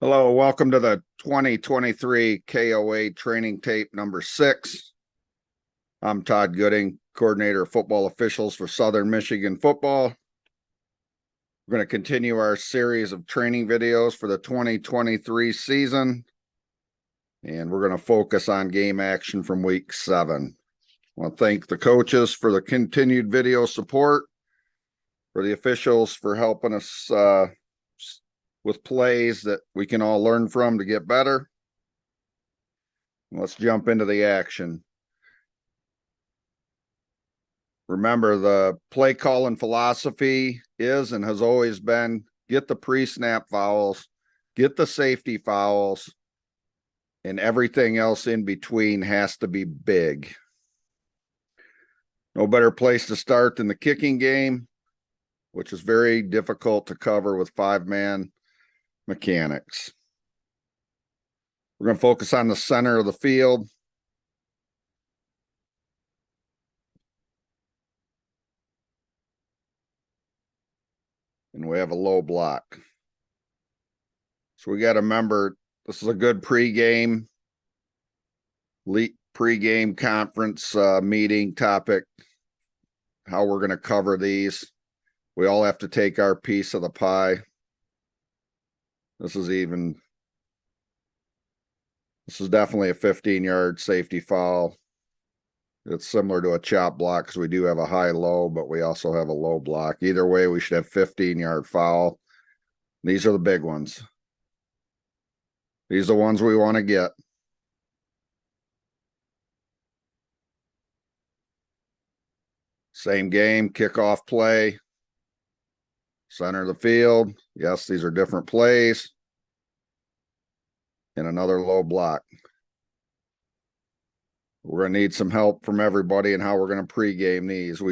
Hello, welcome to the 2023 KOA training tape number 6. I'm Todd Gooding, coordinator of football officials for Southern Michigan football. We're going to continue our series of training videos for the 2023 season, and we're going to focus on game action from week 7. I want to thank the coaches for the continued video support, for the officials for helping us with plays that we can all learn from to get better. Let's jump into the action. Remember, the play calling philosophy is and has always been get the pre-snap fouls, get the safety fouls, and everything else in between has to be big. No better place to start than the kicking game, which is very difficult to cover with 5-man mechanics. We're going to focus on the center of the field. And we have a low block. So we got to remember, this is a good pregame conference meeting topic, how we're going to cover these. We all have to take our piece of the pie. This is definitely a 15-yard safety foul. It's similar to a chop block because we do have a high-low, but we also have a low block. Either way, we should have 15-yard foul. These are the big ones. These are the ones we want to get. Same game, kickoff play. Center of the field. Yes, these are different plays. And another low block. We're going to need some help from everybody in how we're going to pregame these.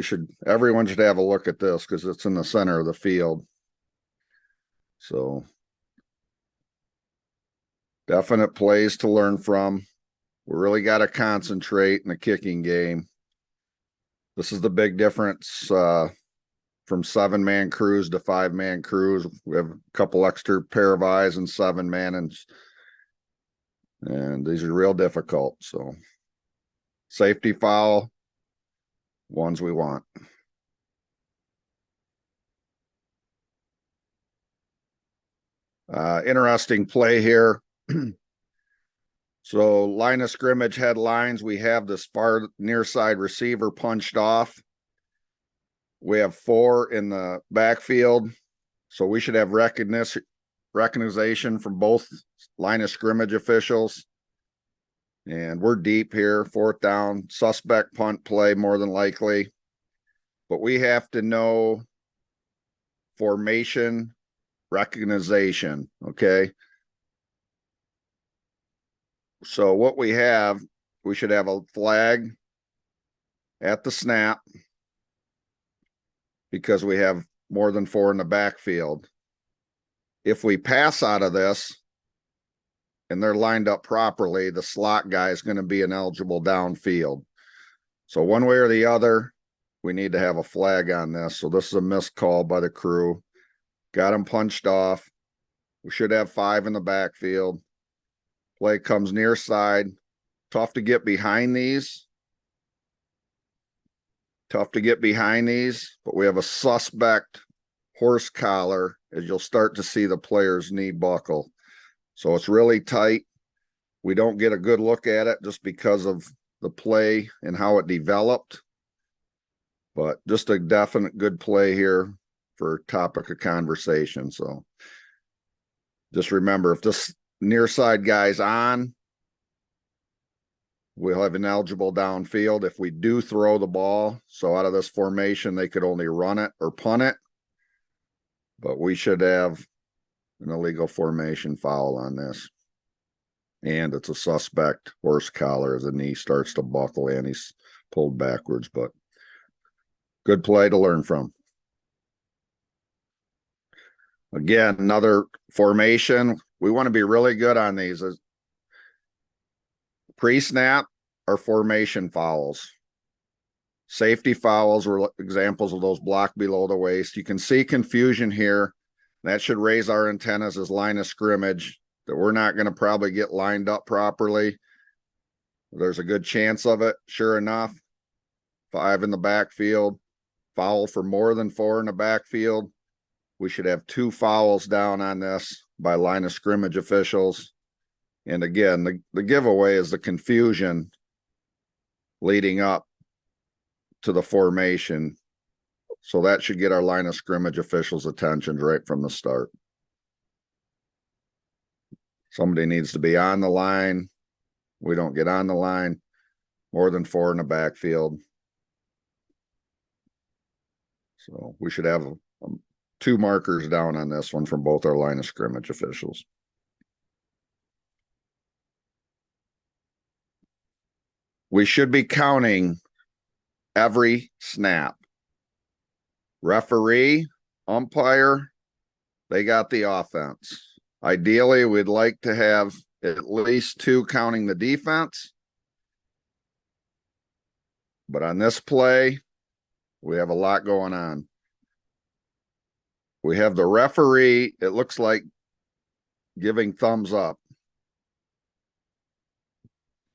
Everyone should have a look at this because it's in the center of the field. So, definite plays to learn from. We really got to concentrate in the kicking game. This is the big difference from 7-man crews to 5-man crews. We have a couple extra pair of eyes and 7-man, and these are real difficult. So safety foul, ones we want. Interesting play here. So line of scrimmage headlines, we have this far near side receiver punched off. We have 4 in the backfield. So we should have recognition from both line of scrimmage officials. And we're deep here, 4th down, suspect punt play more than likely. But we have to know formation recognition, okay? So what we should have a flag at the snap because we have more than 4 in the backfield. If we pass out of this and they're lined up properly, the slot guy is going to be ineligible downfield. So one way or the other, we need to have a flag on this. So this is a missed call by the crew. Got him punched off. We should have 5 in the backfield. Play comes near side. Tough to get behind these. But we have a suspect horse collar as you'll start to see the player's knee buckle. So it's really tight. We don't get a good look at it just because of the play and how it developed. But just a definite good play here for topic of conversation. So just remember, if this near side guy's on, we'll have ineligible downfield. If we do throw the ball, so out of this formation, they could only run it or punt it. But we should have an illegal formation foul on this. And it's a suspect horse collar as the knee starts to buckle and he's pulled backwards. But good play to learn from. Again, another formation. We want to be really good on these. Pre-snap or formation fouls. Safety fouls were examples of those block below the waist. You can see confusion here. That should raise our antennas as line of scrimmage. that we're not going to probably get lined up properly. There's a good chance of it. Sure enough, 5 in the backfield, foul for more than 4 in the backfield. We should have 2 fouls down on this by line of scrimmage officials. And again, the giveaway is the confusion leading up to the formation. So that should get our line of scrimmage officials' attention right from the start. Somebody needs to be on the line. We don't get on the line. More than 4 in the backfield. So we should have 2 markers down on this one from both our line of scrimmage officials. We should be counting every snap. Referee, umpire, they got the offense. Ideally, we'd like to have at least 2 counting the defense. But on this play, we have a lot going on. We have the referee, it looks like, giving thumbs up.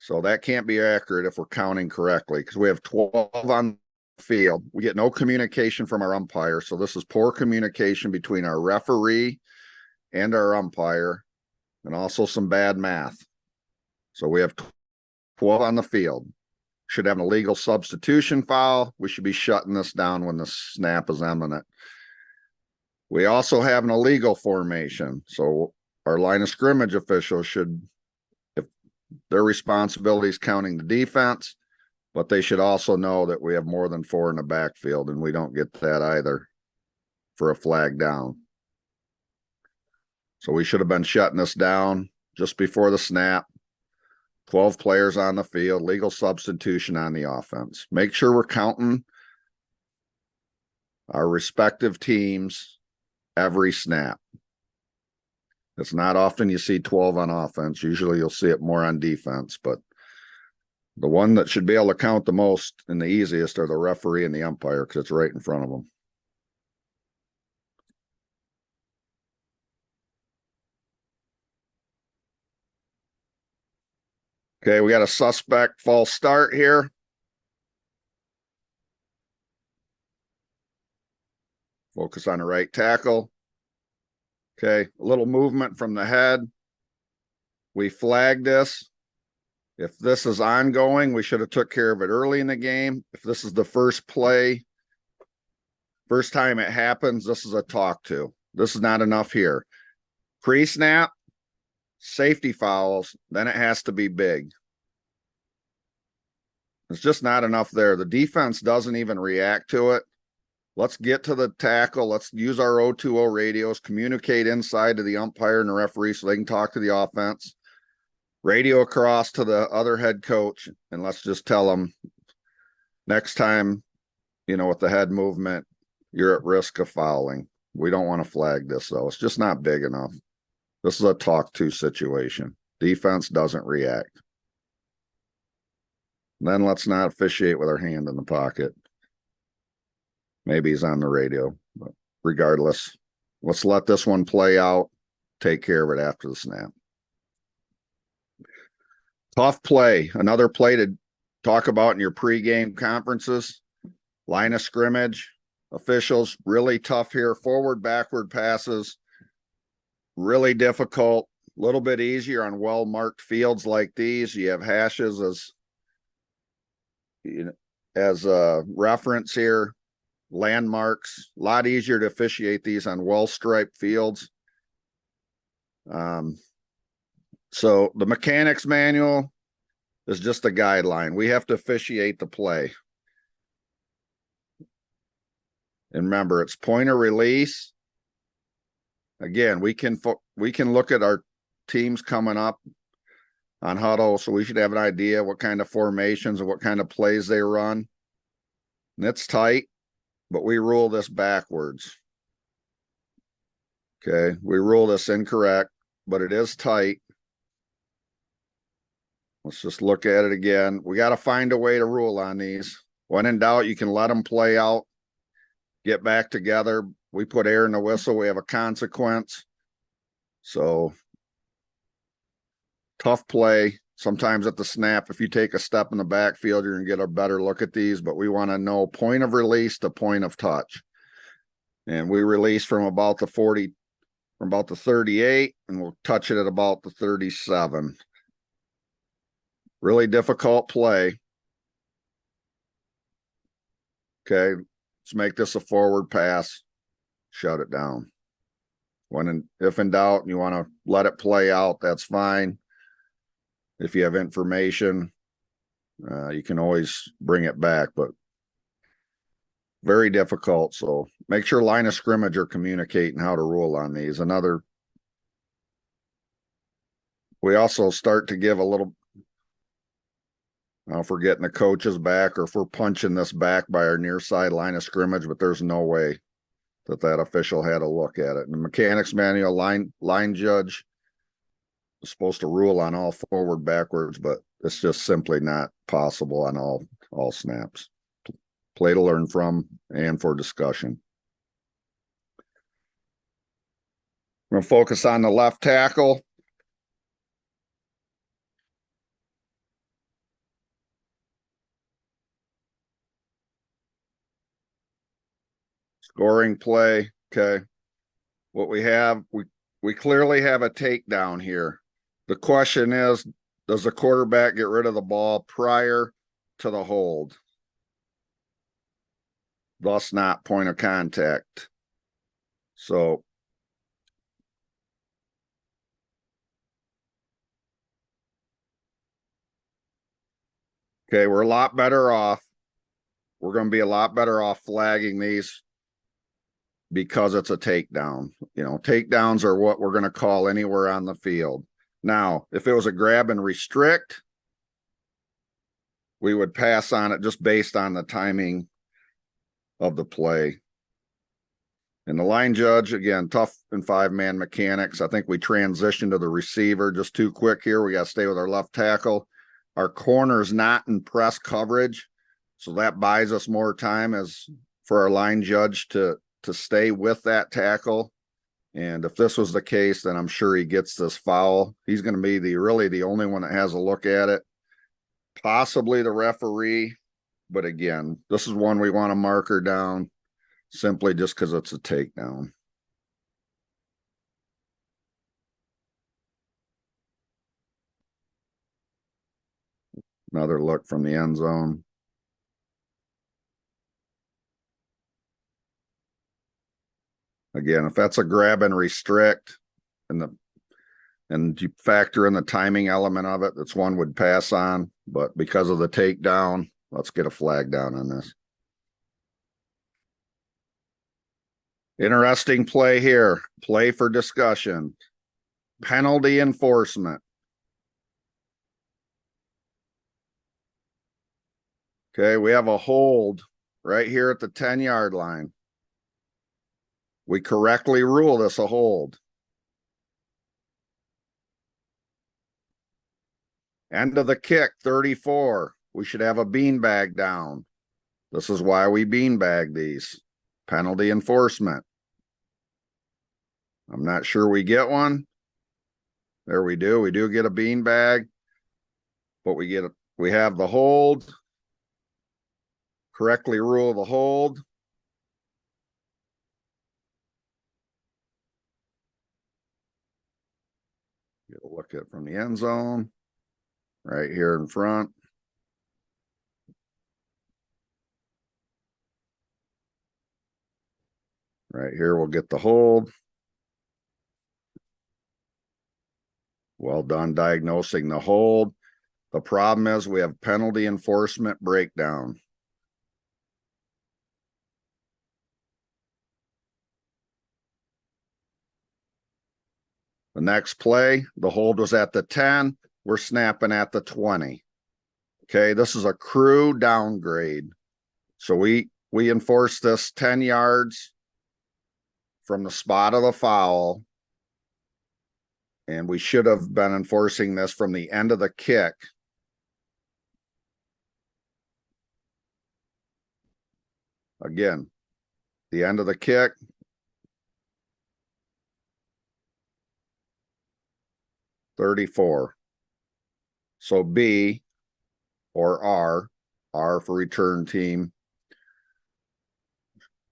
So that can't be accurate if we're counting correctly, because we have 12 on the field. We get no communication from our umpire. So this is poor communication between our referee and our umpire, and also some bad math. So we have 12 on the field. Should have an illegal substitution foul. We should be shutting this down when the snap is imminent. We also have an illegal formation. So our line of scrimmage officials should, if their responsibility is counting the defense, but they should also know that we have more than 4 in the backfield, and we don't get that either for a flag down. So we should have been shutting this down just before the snap. 12 players on the field, legal substitution on the offense. Make sure we're counting our respective teams every snap. It's not often you see 12 on offense. Usually you'll see it more on defense, but the one that should be able to count the most and the easiest are the referee and the umpire, because it's right in front of them. Okay, we got a suspect false start here. Focus on the right tackle. Okay, a little movement from the head. We flagged this. If this is ongoing, we should have took care of it early in the game. If this is the first play, first time it happens, this is a talk to. This is not enough here. Pre-snap, safety fouls, then it has to be big. It's just not enough there. The defense doesn't even react to it. Let's get to the tackle. Let's use our 020 radios, communicate inside to the umpire and the referee so they can talk to the offense. Radio across to the other head coach, and let's just tell them next time, with the head movement, you're at risk of fouling. We don't want to flag this, though. It's just not big enough. This is a talk-to situation. Defense doesn't react. Then let's not officiate with our hand in the pocket. Maybe he's on the radio, but regardless, let's let this one play out. Take care of it after the snap. Tough play. Another play to talk about in your pregame conferences. Line of scrimmage. Officials, really tough here. Forward, backward passes. Really difficult. A little bit easier on well-marked fields like these. You have hashes as a reference here. Landmarks. A lot easier to officiate these on well-striped fields. So the mechanics manual is just a guideline. We have to officiate the play. And remember, it's point of release. Again, we can look at our teams coming up on huddle, so we should have an idea what kind of formations and what kind of plays they run. And it's tight, but we rule this backwards. Okay, we rule this incorrect, but it is tight. Let's just look at it again. We got to find a way to rule on these. When in doubt, you can let them play out, get back together. We put air in the whistle. We have a consequence. So tough play. Sometimes at the snap, if you take a step in the backfield, you're going to get a better look at these, but we want to know point of release to point of touch. And we release from about the 40, from about the 38, and we'll touch it at about the 37. Really difficult play. Okay, let's make this a forward pass. Shut it down. If in doubt, and you want to let it play out, that's fine. If you have information, you can always bring it back, but very difficult. So make sure line of scrimmage are communicating how to rule on these. We also start to give a little, if we're getting the coaches back or if we're punching this back by our near side line of scrimmage, but there's no way that official had a look at it. And the mechanics manual line judge is supposed to rule on all forward backwards, but it's just simply not possible on all snaps. Play to learn from and for discussion. We're going to focus on the left tackle. Scoring play. Okay. What we have, we clearly have a takedown here. The question is, does the quarterback get rid of the ball prior to the hold? Thus not point of contact. So okay, we're a lot better off. We're going to be a lot better off flagging these because it's a takedown. Takedowns are what we're going to call anywhere on the field. Now, if it was a grab and restrict, we would pass on it just based on the timing of the play. And the line judge, again, tough and 5-man mechanics. I think we transitioned to the receiver just too quick here. We got to stay with our left tackle. Our corner is not in press coverage, so that buys us more time as for our line judge to stay with that tackle. And if this was the case, then I'm sure he gets this foul. He's going to be really the only one that has a look at it. Possibly the referee, but again, this is one we want to mark her down simply just because it's a takedown. Another look from the end zone. Again, if that's a grab and restrict and you factor in the timing element of it, that's one would pass on. But because of the takedown, let's get a flag down on this. Interesting play here. Play for discussion. Penalty enforcement. Okay, we have a hold right here at the 10-yard line. We correctly rule this a hold. End of the kick, 34. We should have a beanbag down. This is why we beanbag these. Penalty enforcement. I'm not sure we get one. There we do. We do get a beanbag, but we have the hold. Correctly rule the hold. Get a look at from the end zone. Right here in front. Right here, we'll get the hold. Well done diagnosing the hold. The problem is we have penalty enforcement breakdown. The next play, the hold was at the 10. We're snapping at the 20. Okay, this is a crew downgrade. So we enforce this 10 yards from the spot of the foul. And we should have been enforcing this from the end of the kick. Again, the end of the kick. $34. So B or R for return team.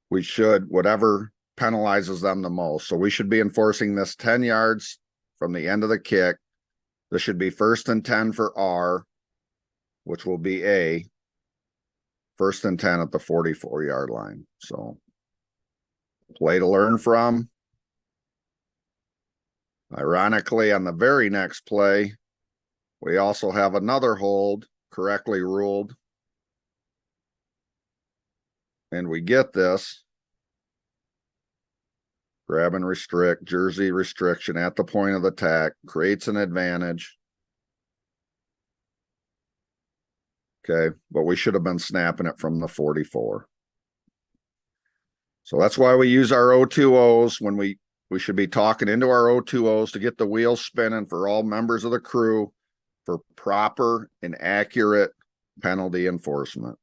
We should, whatever penalizes them the most. So we should be enforcing this 10 yards from the end of the kick. This should be 1st and 10 for R, which will be A. 1st and 10 at the 44-yard line. So play to learn from. Ironically, on the very next play, we also have another hold correctly ruled. And we get this. Grab and restrict, jersey restriction at the point of the attack, creates an advantage. Okay, but we should have been snapping it from the 44. So that's why we use our O2Os when we should be talking into our O2Os to get the wheels spinning for all members of the crew for proper and accurate penalty enforcement.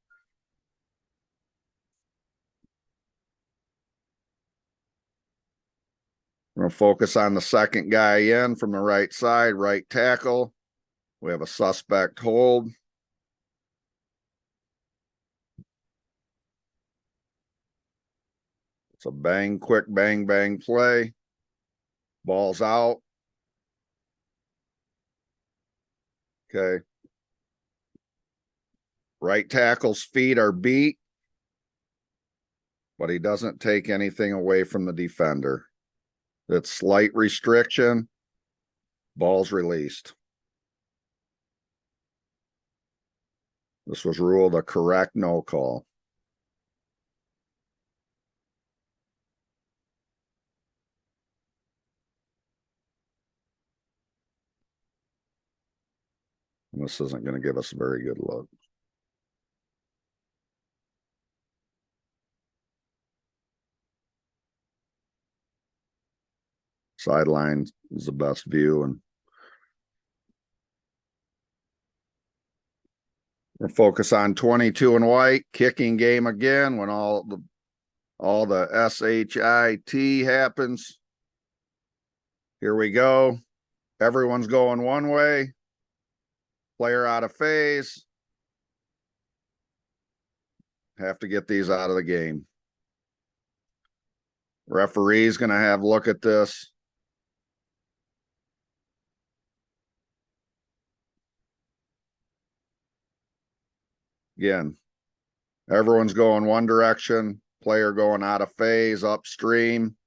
We're going to focus on the second guy in from the right side, right tackle. We have a suspect hold. It's a bang, quick bang, bang play. Ball's out. Okay. Right tackle's feet are beat, but he doesn't take anything away from the defender. It's slight restriction. Ball's released. This was ruled a correct no call. And this isn't going to give us a very good look. Sideline is the best view, and we'll focus on 22 and white, kicking game again when all the SHIT happens. Here we go. Everyone's going one way. Player out of phase. Have to get these out of the game. Referee's going to have a look at this. Again, everyone's going one direction. Player going out of phase, upstream.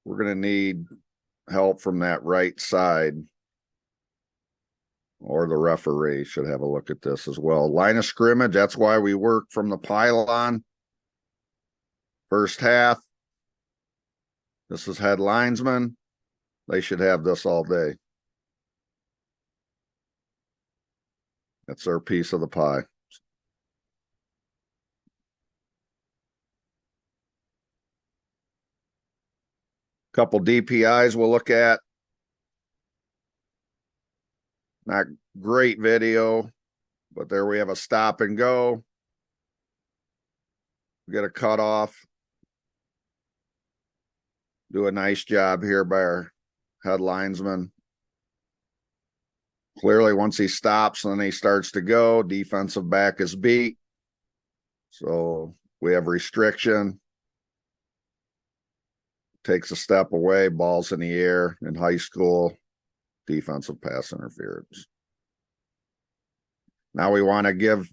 We're going to need help from that right side, or the referee should have a look at this as well. Line of scrimmage, that's why we work from the pylon. First half. This is head linesman. They should have this all day. That's their piece of the pie. Couple DPIs we'll look at. Not great video, but there we have a stop and go. Get a cutoff. Do a nice job here by our head linesman. Clearly, once he stops and then he starts to go, defensive back is beat. So we have restriction. Takes a step away, ball's in the air. In high school, defensive pass interference. Now we want to give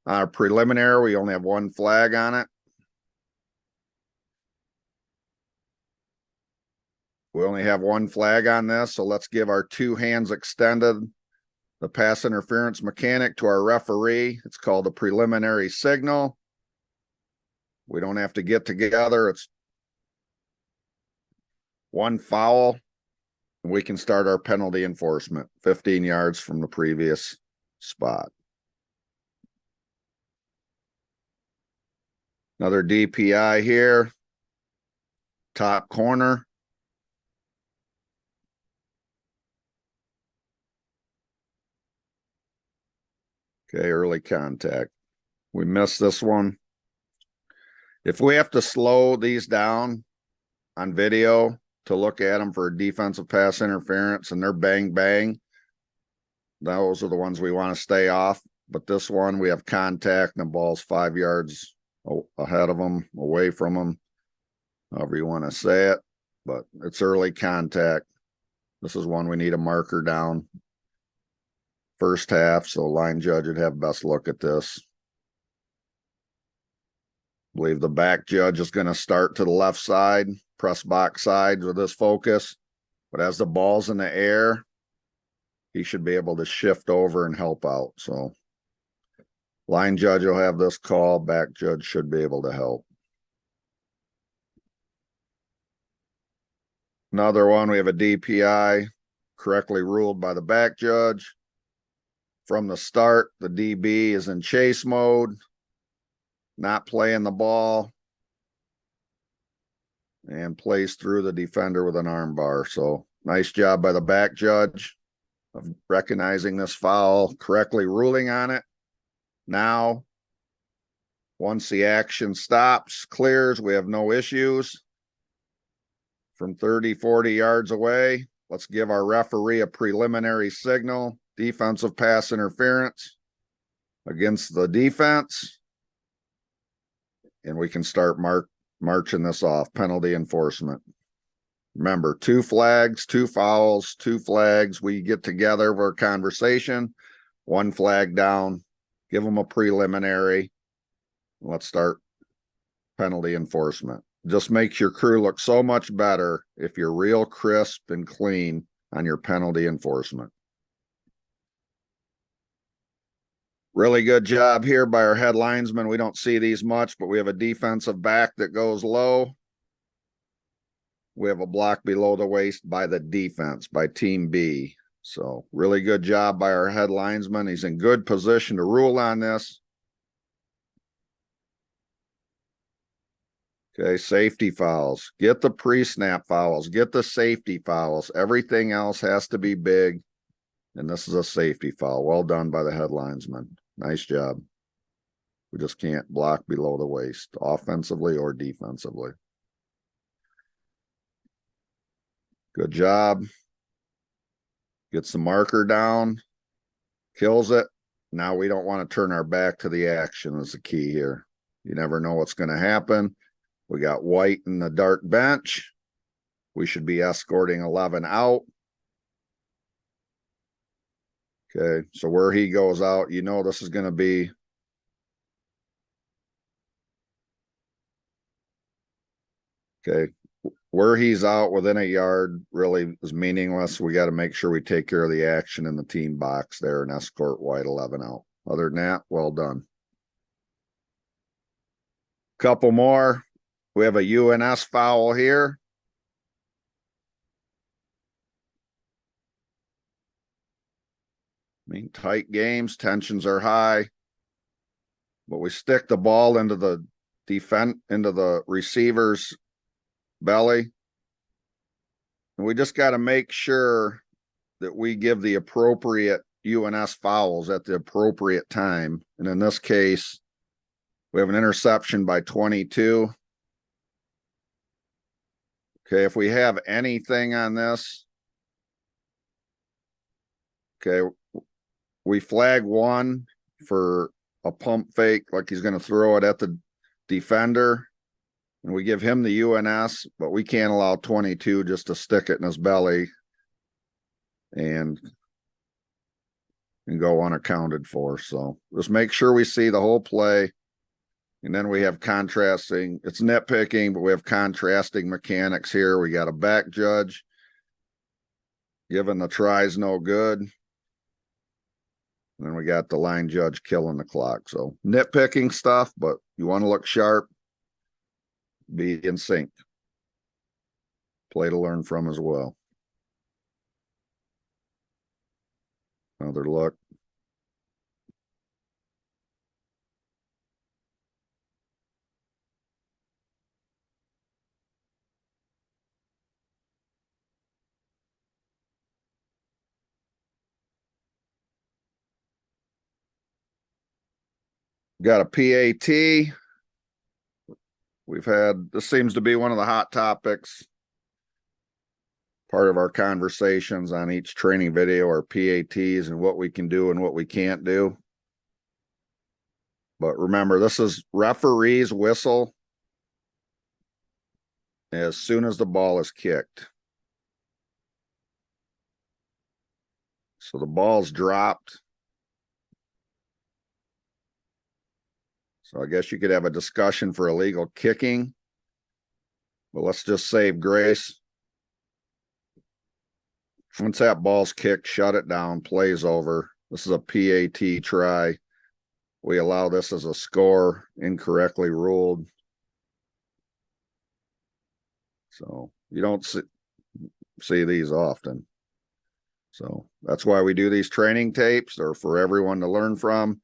our preliminary. We only have one flag on it. We only have one flag on this, so let's give our two hands extended, the pass interference mechanic, to our referee. It's called a preliminary signal. We don't have to get together. It's one foul, and we can start our penalty enforcement 15 yards from the previous spot. Another DPI here. Top corner. Okay, early contact. We missed this one. If we have to slow these down on video, to look at them for a defensive pass interference and they're bang, bang. Those are the ones we want to stay off. But this one, we have contact and the ball's 5 yards ahead of them, away from them, however you want to say it. But it's early contact. This is one we need a marker down. First half, so line judge would have best look at this. I believe the back judge is going to start to the left side, press box sides with his focus. But as the ball's in the air, he should be able to shift over and help out. So line judge will have this call. Back judge should be able to help. Another one, we have a DPI correctly ruled by the back judge. From the start, the DB is in chase mode, not playing the ball, and plays through the defender with an arm bar. So nice job by the back judge of recognizing this foul, correctly ruling on it. Now, once the action stops, clears, we have no issues. From 30, 40 yards away, let's give our referee a preliminary signal. Defensive pass interference against the defense. And we can start marching this off. Penalty enforcement. Remember, 2 flags, 2 fouls, 2 flags. We get together for a conversation. 1 flag down. Give them a preliminary. Let's start penalty enforcement. Just makes your crew look so much better if you're real crisp and clean on your penalty enforcement. Really good job here by our head linesman. We don't see these much, but we have a defensive back that goes low. We have a block below the waist by the defense, by Team B. So really good job by our head linesman. He's in good position to rule on this. Okay, safety fouls. Get the pre-snap fouls. Get the safety fouls. Everything else has to be big. And this is a safety foul. Well done by the head linesman. Nice job. We just can't block below the waist, offensively or defensively. Good job. Gets the marker down. Kills it. Now we don't want to turn our back to the action is the key here. You never know what's going to happen. We got white in the dark bench. We should be escorting 11 out. Okay, so where he goes out, you know this is going to be okay. Where he's out within a yard really is meaningless. We got to make sure we take care of the action in the team box there and escort white 11 out. Other than that, well done. Couple more. We have a UNS foul here. I mean, tight games, tensions are high, but we stick the ball into the receiver's belly. And we just got to make sure that we give the appropriate UNS fouls at the appropriate time. And in this case, we have an interception by 22. Okay, if we have anything on this, okay, we flag 1 for a pump fake, like he's going to throw it at the defender. And we give him the UNS, but we can't allow 22 just to stick it in his belly and go unaccounted for. So just make sure we see the whole play. And then we have contrasting, it's nitpicking, but we have contrasting mechanics here. We got a back judge giving the tries no good. And then we got the line judge killing the clock. So nitpicking stuff, but you want to look sharp, be in sync. Play to learn from as well. Another look. Got a PAT. We've had, this seems to be one of the hot topics. part of our conversations on each training video are PATs and what we can do and what we can't do. But remember, this is referee's whistle as soon as the ball is kicked. So the ball's dropped. So I guess you could have a discussion for illegal kicking, but let's just save grace. Once that ball's kicked, shut it down, play's over. This is a PAT try. We allow this as a score, incorrectly ruled. So you don't see these often. So that's why we do these training tapes. They're for everyone to learn from.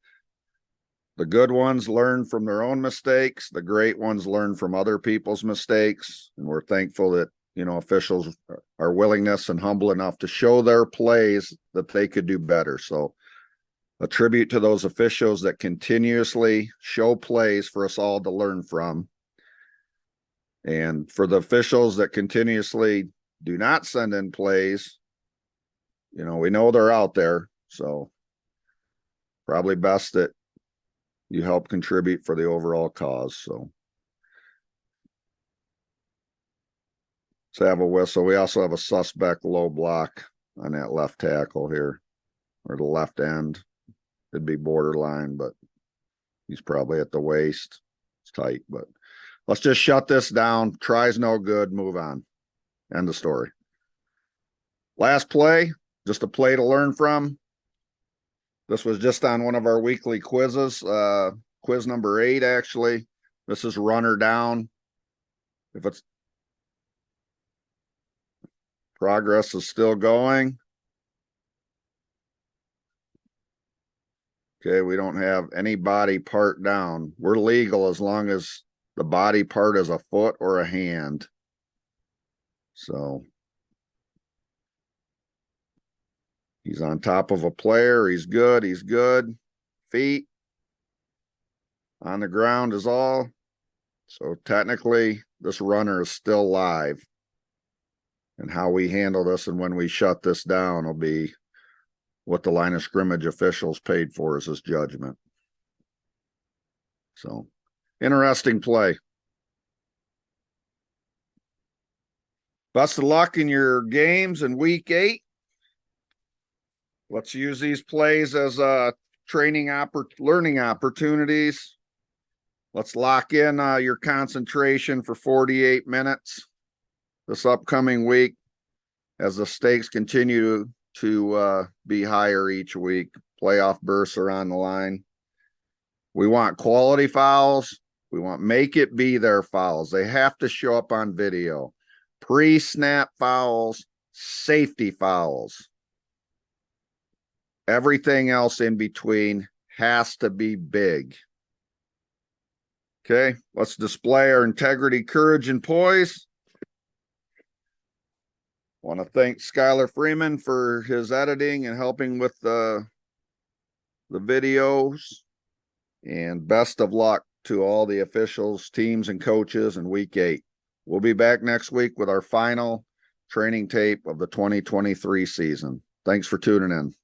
The good ones learn from their own mistakes. The great ones learn from other people's mistakes. And we're thankful that, officials are willingness and humble enough to show their plays that they could do better. So a tribute to those officials that continuously show plays for us all to learn from. And for the officials that continuously do not send in plays, we know they're out there. So probably best that you help contribute for the overall cause. So let's have a whistle. We also have a suspect low block on that left tackle here, or the left end. It'd be borderline, but he's probably at the waist. It's tight, but let's just shut this down. Tries no good. Move on. End of story. Last play, just a play to learn from. This was just on one of our weekly quizzes, quiz number 8, actually. This is runner down. If it's progress is still going. Okay, we don't have any body part down. We're legal as long as the body part is a foot or a hand. So he's on top of a player. He's good. He's good. Feet on the ground is all. So technically, this runner is still live. And how we handle this and when we shut this down will be what the line of scrimmage officials paid for as his judgment. So, interesting play. Best of luck in your games in week 8. Let's use these plays as learning opportunities. Let's lock in your concentration for 48 minutes this upcoming week as the stakes continue to be higher each week. Playoff berths are on the line. We want quality fouls. We want make it be their fouls. They have to show up on video. Pre-snap fouls, safety fouls. Everything else in between has to be big. Okay, let's display our integrity, courage, and poise. Want to thank Skylar Freeman for his editing and helping with the videos. And best of luck to all the officials, teams, and coaches in week 8. We'll be back next week with our final training tape of the 2023 season. Thanks for tuning in.